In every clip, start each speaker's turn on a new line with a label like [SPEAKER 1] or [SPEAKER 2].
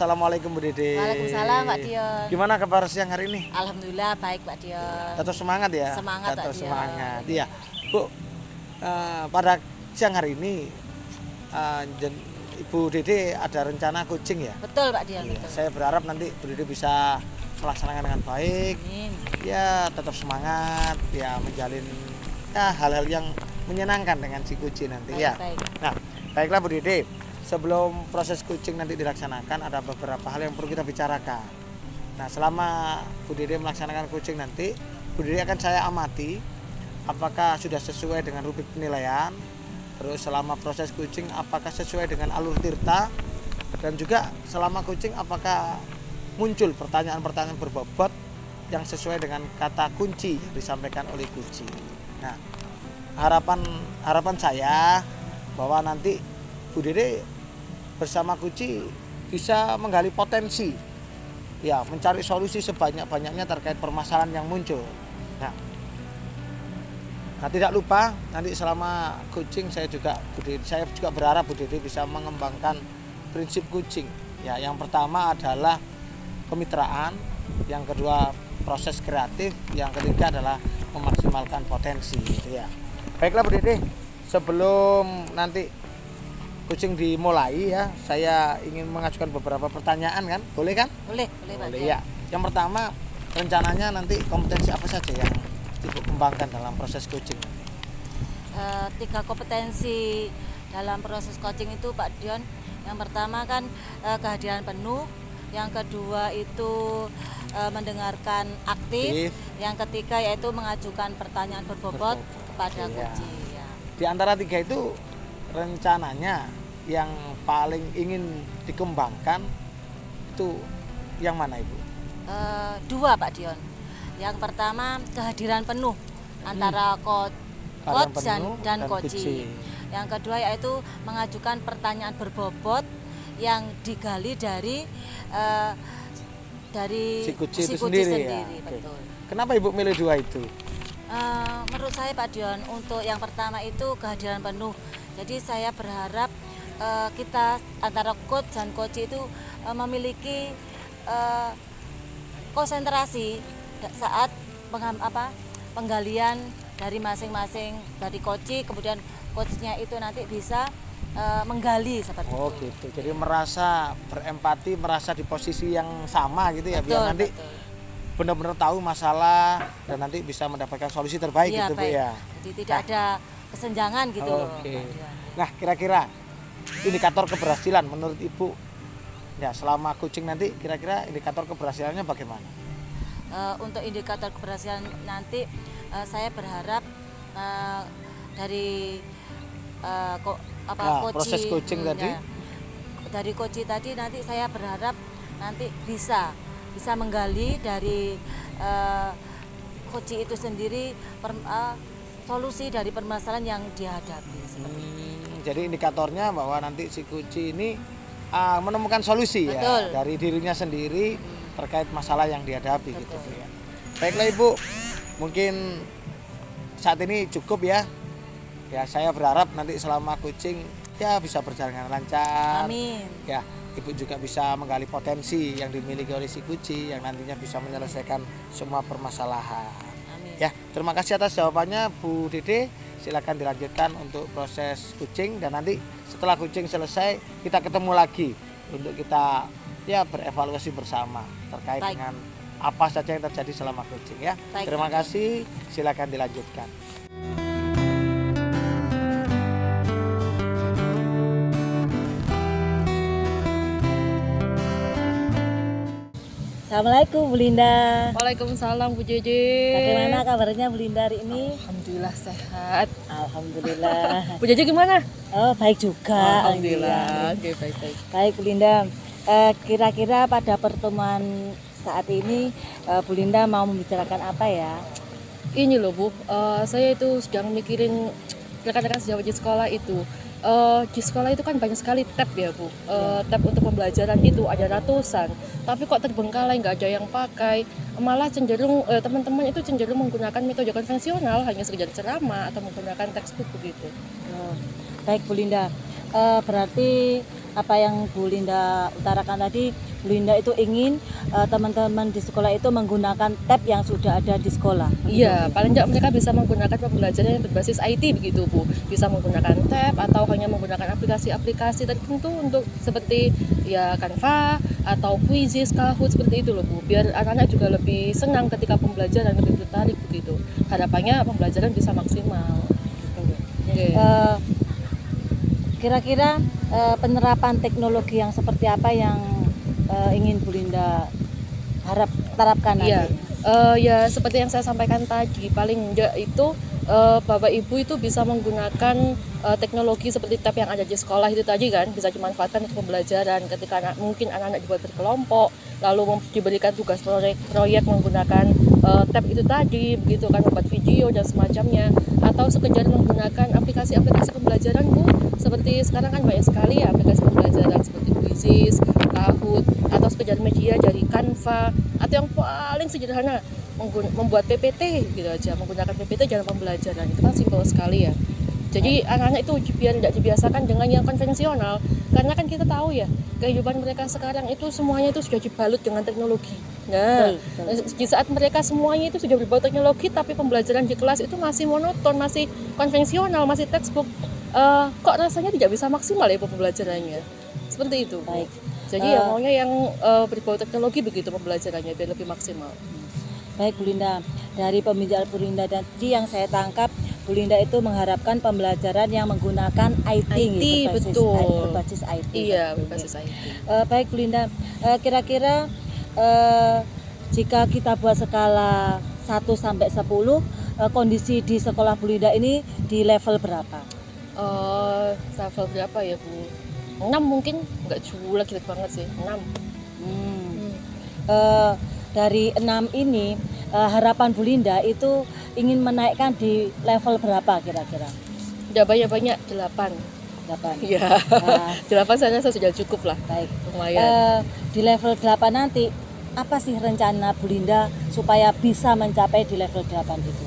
[SPEAKER 1] Assalamualaikum Bu Dede.
[SPEAKER 2] Waalaikumsalam Pak Dion.
[SPEAKER 1] Gimana kabar siang hari ini?
[SPEAKER 2] Alhamdulillah baik Pak Dion.
[SPEAKER 1] Tetap semangat ya?
[SPEAKER 2] Semangat,
[SPEAKER 1] Tetap
[SPEAKER 2] Pak Dion.
[SPEAKER 1] semangat. Iya. Bu, pada siang hari ini Ibu Dede ada rencana coaching ya?
[SPEAKER 2] Betul Pak Dion,
[SPEAKER 1] Iya.
[SPEAKER 2] betul.
[SPEAKER 1] Saya berharap nanti Bu Dede bisa melaksanakan dengan baik.
[SPEAKER 2] Amin.
[SPEAKER 1] Ya, tetap semangat, ya menjalin ya hal-hal yang menyenangkan dengan si coaching nanti
[SPEAKER 2] Baik,
[SPEAKER 1] ya.
[SPEAKER 2] baik.
[SPEAKER 1] Nah, baiklah Bu Dede. Sebelum proses coaching nanti dilaksanakan ada beberapa hal yang perlu kita bicarakan. Nah, selama Bu Dede melaksanakan coaching nanti, Bu Dede akan saya amati apakah sudah sesuai dengan rubrik penilaian. Terus selama proses coaching apakah sesuai dengan alur tirta, dan juga selama coaching apakah muncul pertanyaan-pertanyaan berbobot yang sesuai dengan kata kunci yang disampaikan oleh coaching. Nah, harapan saya bahwa nanti Bu Dede bersama Kuci bisa menggali potensi, ya mencari solusi sebanyak-banyaknya terkait permasalahan yang muncul. Nah, tidak lupa nanti selama coaching saya juga berharap Bu Dede bisa mengembangkan prinsip coaching. Ya, yang pertama adalah kemitraan, yang kedua proses kreatif, yang ketiga adalah memaksimalkan potensi. Ya, baiklah Bu Dede, sebelum nanti coaching dimulai ya, saya ingin mengajukan beberapa pertanyaan kan, boleh kan?
[SPEAKER 2] Boleh Pak
[SPEAKER 1] Boleh
[SPEAKER 2] Dion.
[SPEAKER 1] ya. Yang pertama, rencananya nanti kompetensi apa saja yang Ibu kembangkan dalam proses coaching?
[SPEAKER 2] 3 kompetensi dalam proses coaching itu Pak Dion. Yang pertama kan kehadiran penuh, yang kedua itu mendengarkan aktif, yang ketiga yaitu mengajukan pertanyaan berbobot kepada
[SPEAKER 1] Iya.
[SPEAKER 2] coach. Ya.
[SPEAKER 1] Di antara 3 itu rencananya yang paling ingin dikembangkan itu yang mana Ibu?
[SPEAKER 2] 2 Pak Dion. Yang pertama kehadiran penuh antara coach dan coach. Yang kedua yaitu mengajukan pertanyaan berbobot yang digali dari
[SPEAKER 1] Si coach itu
[SPEAKER 2] coach
[SPEAKER 1] sendiri ya.
[SPEAKER 2] betul.
[SPEAKER 1] Kenapa Ibu milih 2 itu?
[SPEAKER 2] Menurut saya Pak Dion, untuk yang pertama itu kehadiran penuh. Jadi saya berharap kita antara coach dan coach itu memiliki konsentrasi saat penggalian dari masing-masing, dari coach, kemudian coachnya itu nanti bisa menggali seperti itu.
[SPEAKER 1] Oh gitu, jadi merasa berempati, merasa di posisi yang sama gitu ya, biar nanti benar-benar tahu masalah dan nanti bisa mendapatkan solusi terbaik gitu Bu ya.
[SPEAKER 2] Jadi tidak ada kesenjangan gitu loh.
[SPEAKER 1] Oke. Nah, kira-kira indikator keberhasilan menurut Ibu ya selama coaching nanti, kira-kira indikator keberhasilannya bagaimana?
[SPEAKER 2] Untuk indikator keberhasilan nanti saya berharap dari
[SPEAKER 1] proses coaching tadi.
[SPEAKER 2] Ya, dari coach tadi nanti saya berharap nanti bisa menggali dari coach itu sendiri solusi dari permasalahan yang dihadapi.
[SPEAKER 1] Jadi indikatornya bahwa nanti si coach ini menemukan solusi.
[SPEAKER 2] Betul.
[SPEAKER 1] Ya dari dirinya sendiri terkait masalah yang dihadapi. Betul. Gitu ya. Baiklah Ibu, mungkin saat ini cukup ya. Ya, saya berharap nanti selama coaching ya bisa berjalan dengan lancar.
[SPEAKER 2] Amin.
[SPEAKER 1] Ya, Ibu juga bisa menggali potensi yang dimiliki oleh si coach yang nantinya bisa menyelesaikan semua permasalahan.
[SPEAKER 2] Amin.
[SPEAKER 1] Ya, terima kasih atas jawabannya Bu Dede. Silakan dilanjutkan untuk proses coaching, dan nanti setelah coaching selesai kita ketemu lagi untuk kita ya berevaluasi bersama terkait dengan apa saja yang terjadi selama coaching ya. Terima kasih, silakan dilanjutkan.
[SPEAKER 2] Assalamualaikum Bu Linda.
[SPEAKER 3] Waalaikumsalam Bu Jeje.
[SPEAKER 2] Bagaimana kabarnya Bu Linda hari ini?
[SPEAKER 3] Alhamdulillah sehat.
[SPEAKER 2] Alhamdulillah.
[SPEAKER 3] Bu Jeje gimana?
[SPEAKER 2] Oh, baik juga.
[SPEAKER 3] Alhamdulillah. Oke, baik.
[SPEAKER 2] Baik Bu Linda. Kira-kira pada pertemuan saat ini Bu Linda mau membicarakan apa ya?
[SPEAKER 3] Ini loh Bu, saya itu sedang mikirin rekan-rekan sejawat di sekolah itu. Di sekolah itu kan banyak sekali tab ya Bu, tab untuk pembelajaran itu ada ratusan, tapi kok terbengkalai, nggak ada yang pakai, malah cenderung teman-teman itu cenderung menggunakan metode konvensional, hanya sekedar ceramah atau menggunakan textbook begitu.
[SPEAKER 2] Baik Bu Linda, berarti apa yang Bu Linda utarakan tadi, Bu Linda itu ingin teman-teman di sekolah itu menggunakan tab yang sudah ada di sekolah.
[SPEAKER 3] Iya, paling tidak mereka bisa menggunakan pembelajaran yang berbasis IT begitu Bu. Bisa menggunakan tab atau hanya menggunakan aplikasi-aplikasi tertentu untuk seperti ya Canva atau Quizzes, Kahoot seperti itu loh Bu. Biar anak-anak juga lebih senang ketika pembelajaran, lebih tertarik begitu. Harapannya pembelajaran bisa maksimal. Oke.
[SPEAKER 2] Kira-kira penerapan teknologi yang seperti apa yang ingin Bu Linda terapkan nanti?
[SPEAKER 3] Iya, ya seperti yang saya sampaikan tadi, paling enggak itu Bapak Ibu itu bisa menggunakan teknologi seperti tab yang ada di sekolah itu tadi kan, bisa dimanfaatkan untuk pembelajaran ketika mungkin anak-anak dibuat berkelompok, lalu diberikan tugas proyek menggunakan tab itu tadi, begitu kan, membuat video dan semacamnya, atau sekedar menggunakan aplikasi-aplikasi pembelajaran Bu, seperti sekarang kan banyak sekali ya aplikasi pembelajaran seperti Quizzes, Kahoot, atau sekedar media dari Canva, atau yang paling sederhana membuat PPT gitu aja, menggunakan PPT dalam pembelajaran. Itu kan simpel sekali ya. Jadi anak-anak itu biar tidak dibiasakan dengan yang konvensional, karena kan kita tahu ya kehidupan mereka sekarang itu semuanya itu sudah dibalut dengan teknologi. Nah, di saat mereka semuanya itu sudah berbalut teknologi, tapi pembelajaran di kelas itu masih monoton, masih konvensional, masih textbook, kok rasanya tidak bisa maksimal ya pembelajarannya. Seperti itu.
[SPEAKER 2] Baik.
[SPEAKER 3] Jadi ya maunya yang berbau teknologi begitu pembelajarannya biar lebih maksimal.
[SPEAKER 2] Baik Bu Linda, dari pembicaraan Bu Linda tadi yang saya tangkap, Bu Linda itu mengharapkan pembelajaran yang menggunakan IT, berbasis IT.
[SPEAKER 3] Iya, berbasis IT.
[SPEAKER 2] Baik Bu Linda, kira-kira jika kita buat skala 1 sampai 10, kondisi di sekolah Bu Linda ini di level berapa?
[SPEAKER 3] Level berapa ya Bu? 6 mungkin, nggak julek gitu banget sih, 6.
[SPEAKER 2] Dari 6 ini, harapan Bu Linda itu ingin menaikkan di level berapa kira-kira?
[SPEAKER 3] Udah banyak-banyak, 8.
[SPEAKER 2] 8.
[SPEAKER 3] Iya,
[SPEAKER 2] Nah,
[SPEAKER 3] 8 saya rasa sudah cukup lah,
[SPEAKER 2] baik.
[SPEAKER 3] lumayan.
[SPEAKER 2] Di level 8 nanti, apa sih rencana Bu Linda supaya bisa mencapai di level 8 itu?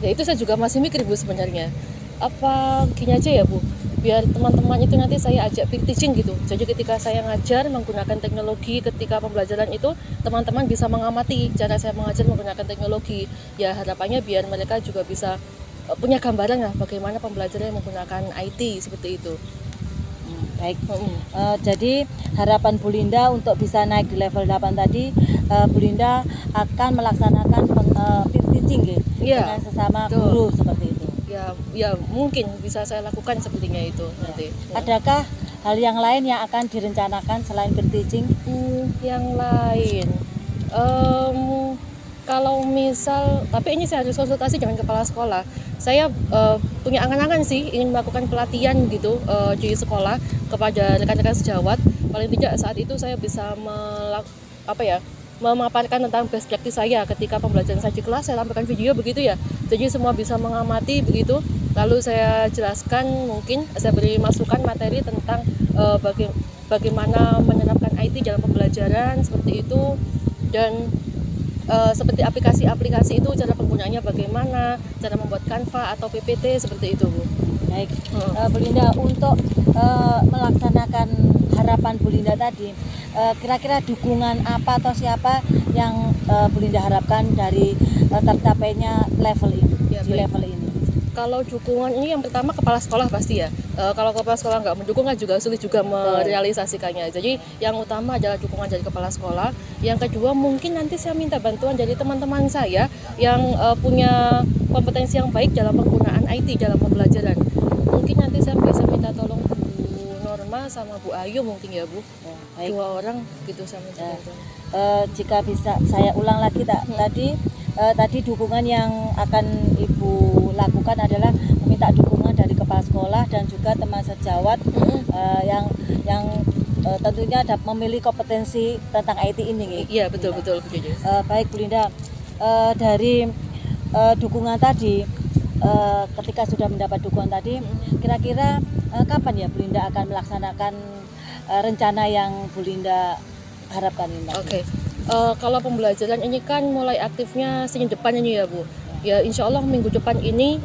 [SPEAKER 3] Ya itu saya juga masih mikir Bu sebenarnya. Apa gini aja ya Bu, biar teman-teman itu nanti saya ajak peer teaching gitu. Jadi ketika saya ngajar menggunakan teknologi, ketika pembelajaran itu teman-teman bisa mengamati cara saya mengajar menggunakan teknologi. Ya harapannya biar mereka juga bisa punya gambaran lah bagaimana pembelajaran menggunakan IT seperti itu.
[SPEAKER 2] Baik. Jadi harapan Bu Linda untuk bisa naik di level 8 tadi, Bu Linda akan melaksanakan peer teaching dengan sesama guru seperti itu.
[SPEAKER 3] Ya mungkin bisa saya lakukan sepertinya itu nanti.
[SPEAKER 2] Adakah hal yang lain yang akan direncanakan selain peer teaching?
[SPEAKER 3] Yang lain, kalau misal, tapi ini saya harus konsultasi dengan kepala sekolah. Saya punya angan-angan sih ingin melakukan pelatihan gitu di sekolah kepada rekan-rekan sejawat. Paling tidak saat itu saya bisa memaparkan tentang best practice saya ketika pembelajaran saya di kelas, saya tampilkan video begitu ya. Jadi semua bisa mengamati begitu. Lalu saya jelaskan, mungkin saya beri masukan materi tentang bagaimana menerapkan IT dalam pembelajaran seperti itu, dan seperti aplikasi-aplikasi itu cara penggunaannya bagaimana, cara membuat Canva atau PPT seperti itu Bu.
[SPEAKER 2] Baik, Bu Linda, untuk melaksanakan harapan Bu Linda tadi, kira-kira dukungan apa atau siapa yang Bu Linda harapkan dari tercapainya level ini, level ini?
[SPEAKER 3] Kalau dukungan ini yang pertama kepala sekolah pasti ya. Kalau kepala sekolah nggak mendukung kan juga sulit juga merealisasikannya. Jadi yang utama adalah dukungan dari kepala sekolah. Yang kedua mungkin nanti saya minta bantuan dari teman-teman saya yang punya kompetensi yang baik dalam penggunaan IT dalam pembelajaran. Mungkin nanti saya bisa minta tolong Bu Norma sama Bu Ayu mungkin ya Bu.
[SPEAKER 2] Baik.
[SPEAKER 3] 2 orang gitu saya minta bantuan.
[SPEAKER 2] Jika bisa saya ulang lagi tadi dukungan yang akan Ibu lakukan adalah meminta dukungan dari kepala sekolah dan juga teman sejawat yang tentunya memiliki kompetensi tentang IT ini.
[SPEAKER 3] Iya betul.
[SPEAKER 2] Baik Bu Linda, dari dukungan tadi, ketika sudah mendapat dukungan tadi, kira-kira kapan ya Bu Linda akan melaksanakan rencana yang Bu Linda harapkan ini?
[SPEAKER 3] Oke. Kalau pembelajaran ini kan mulai aktifnya Senin depan ini ya Bu. Ya insya Allah minggu depan ini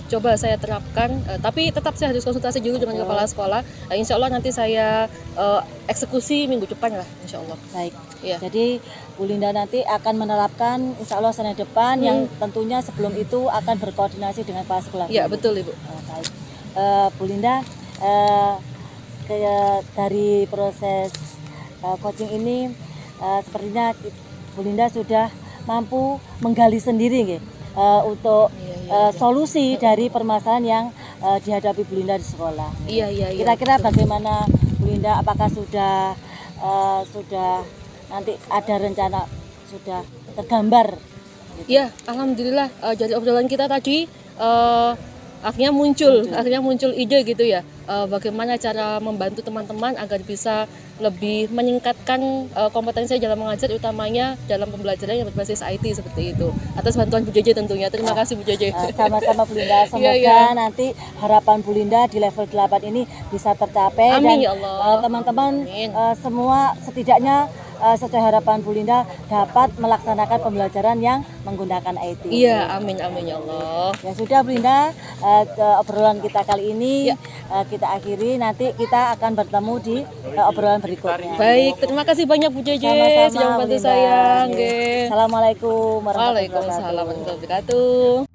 [SPEAKER 3] coba saya terapkan, tapi tetap saya harus konsultasi dulu dengan kepala sekolah. Insya Allah nanti saya eksekusi minggu depan lah, insya Allah.
[SPEAKER 2] Baik.
[SPEAKER 3] Iya.
[SPEAKER 2] Jadi Bu Linda nanti akan menerapkan insya Allah Senin depan yang tentunya sebelum itu akan berkoordinasi dengan kepala sekolah.
[SPEAKER 3] Iya
[SPEAKER 2] dulu.
[SPEAKER 3] betul Ibu.
[SPEAKER 2] Baik. Bu Linda, dari proses coaching ini sepertinya Bu Linda sudah mampu menggali sendiri nggih, untuk solusi dari permasalahan yang dihadapi Bu Linda di sekolah.
[SPEAKER 3] Iya.
[SPEAKER 2] Kira-kira bagaimana Bu Linda, apakah sudah nanti ada rencana, sudah tergambar?
[SPEAKER 3] Iya, alhamdulillah dari obrolan kita tadi akhirnya muncul ide gitu ya, bagaimana cara membantu teman-teman agar bisa lebih meningkatkan kompetensi dalam mengajar, utamanya dalam pembelajaran yang berbasis IT seperti itu. Atas bantuan Bu Jeje tentunya. Terima kasih Bu Jeje.
[SPEAKER 2] Sama-sama Bu Linda. Semoga nanti harapan Bu Linda di level 8 ini bisa tercapai.
[SPEAKER 3] Amin,
[SPEAKER 2] dan
[SPEAKER 3] ya Allah.
[SPEAKER 2] teman-teman
[SPEAKER 3] Amin.
[SPEAKER 2] semua setidaknya sesuai harapan Bu Linda dapat melaksanakan pembelajaran yang menggunakan IT.
[SPEAKER 3] Iya, amin ya Allah.
[SPEAKER 2] Ya sudah Bu Linda, obrolan kita kali ini kita akhiri. Nanti kita akan bertemu di obrolan berikutnya.
[SPEAKER 3] Baik, terima kasih banyak Bu Jeje
[SPEAKER 2] Sama-sama,
[SPEAKER 3] sudah membantu
[SPEAKER 2] Bu Linda.
[SPEAKER 3] saya.
[SPEAKER 2] Oke.
[SPEAKER 3] Nggih.
[SPEAKER 2] Assalamualaikum warahmatullahi
[SPEAKER 3] Waalaikumsalam
[SPEAKER 2] wabarakatuh.
[SPEAKER 3] warahmatullahi wabarakatuh.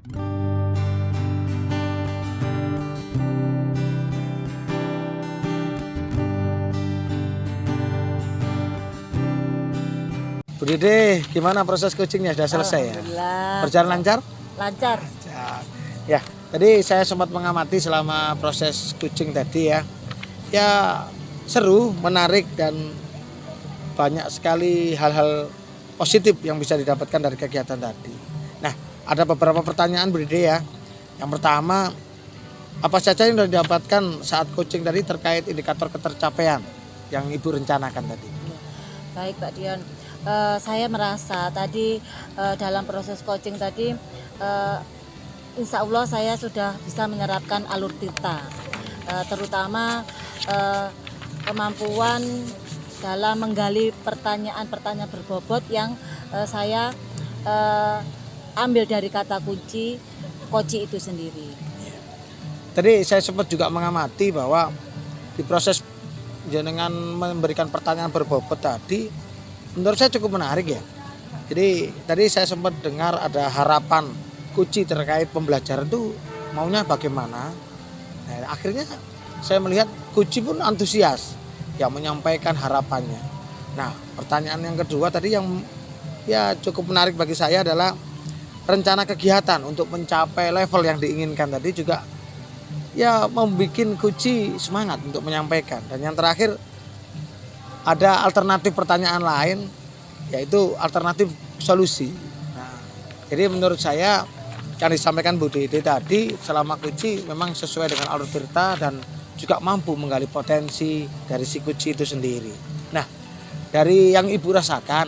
[SPEAKER 1] Bu Dede, gimana proses coachingnya? Sudah selesai ya?
[SPEAKER 2] Alhamdulillah.
[SPEAKER 1] Berjalan lancar?
[SPEAKER 2] Lancar.
[SPEAKER 1] Ya, tadi saya sempat mengamati selama proses coaching tadi ya. Ya seru, menarik dan banyak sekali hal-hal positif yang bisa didapatkan dari kegiatan tadi. Nah, ada beberapa pertanyaan Bu Dede ya. Yang pertama, apa saja yang sudah didapatkan saat coaching tadi terkait indikator ketercapaian yang Ibu rencanakan tadi?
[SPEAKER 2] Baik Pak Dion, saya merasa tadi dalam proses coaching tadi insya Allah saya sudah bisa menerapkan alur tirta, terutama kemampuan dalam menggali pertanyaan-pertanyaan berbobot yang saya ambil dari kata kunci koci itu sendiri.
[SPEAKER 1] Tadi saya sempat juga mengamati bahwa di proses dengan memberikan pertanyaan berbobot tadi, menurut saya cukup menarik ya. Jadi tadi saya sempat dengar ada harapan kunci terkait pembelajaran itu maunya bagaimana. Nah, akhirnya saya melihat kunci pun antusias yang menyampaikan harapannya. Nah, pertanyaan yang kedua tadi yang ya cukup menarik bagi saya adalah rencana kegiatan untuk mencapai level yang diinginkan tadi juga ya membuat kunci semangat untuk menyampaikan. Dan yang terakhir ada alternatif pertanyaan lain, yaitu alternatif solusi. Nah, jadi menurut saya yang disampaikan Bu Dede tadi selama kunci memang sesuai dengan alur tirta dan juga mampu menggali potensi dari si kunci itu sendiri. Nah, dari yang Ibu rasakan,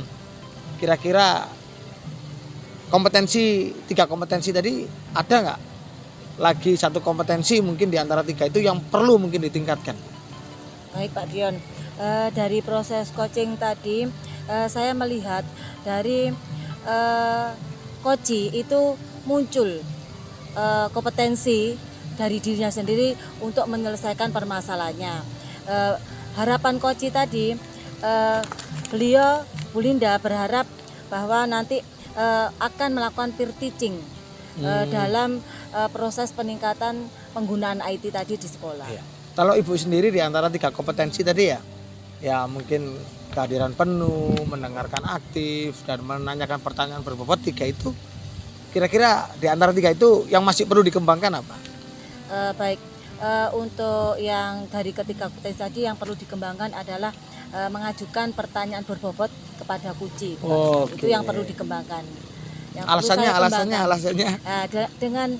[SPEAKER 1] kira-kira tiga kompetensi tadi ada nggak lagi satu kompetensi mungkin di antara tiga itu yang perlu mungkin ditingkatkan?
[SPEAKER 2] Baik Pak Dion, dari proses coaching tadi saya melihat dari coach itu muncul kompetensi dari dirinya sendiri untuk menyelesaikan permasalahannya. Harapan coach tadi, beliau Bu Linda berharap bahwa nanti akan melakukan peer teaching dalam proses peningkatan penggunaan IT tadi di sekolah.
[SPEAKER 1] Iya. Kalau Ibu sendiri di antara tiga kompetensi tadi ya mungkin kehadiran penuh, mendengarkan aktif, dan menanyakan pertanyaan berbobot, tiga itu kira-kira di antara tiga itu yang masih perlu dikembangkan apa?
[SPEAKER 2] Baik, untuk yang dari ketiga kompetensi tadi yang perlu dikembangkan adalah mengajukan pertanyaan berbobot kepada kunci. Itu yang perlu dikembangkan. Yang alasannya dengan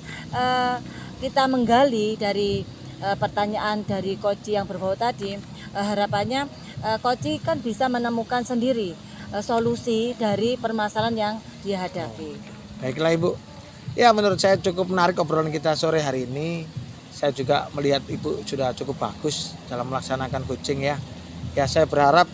[SPEAKER 2] kita menggali dari pertanyaan dari coach yang berbobot tadi, harapannya coach kan bisa menemukan sendiri solusi dari permasalahan yang dihadapi.
[SPEAKER 1] Baiklah Ibu, ya menurut saya cukup menarik obrolan kita sore hari ini. Saya juga melihat Ibu sudah cukup bagus dalam melaksanakan coaching ya. Ya saya berharap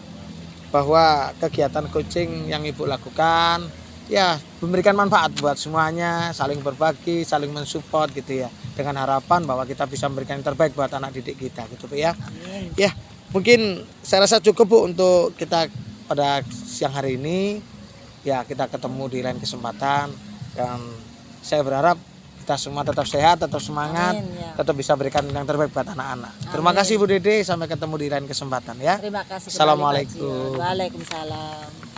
[SPEAKER 1] bahwa kegiatan coaching yang Ibu lakukan ya memberikan manfaat buat semuanya, saling berbagi, saling mensupport gitu ya. Dengan harapan bahwa kita bisa memberikan yang terbaik buat anak didik kita gitu Bu ya.
[SPEAKER 2] Amin.
[SPEAKER 1] Ya, mungkin saya rasa cukup Bu untuk kita pada siang hari ini. Ya, kita ketemu di lain kesempatan dan saya berharap kita semua tetap sehat, tetap semangat,
[SPEAKER 2] Amin, ya.
[SPEAKER 1] tetap bisa berikan yang terbaik buat anak-anak. Terima kasih Bu Dede, sampai ketemu di lain kesempatan ya.
[SPEAKER 2] Terima kasih. kembali, Pak
[SPEAKER 1] Assalamualaikum.
[SPEAKER 2] Jion. Waalaikumsalam.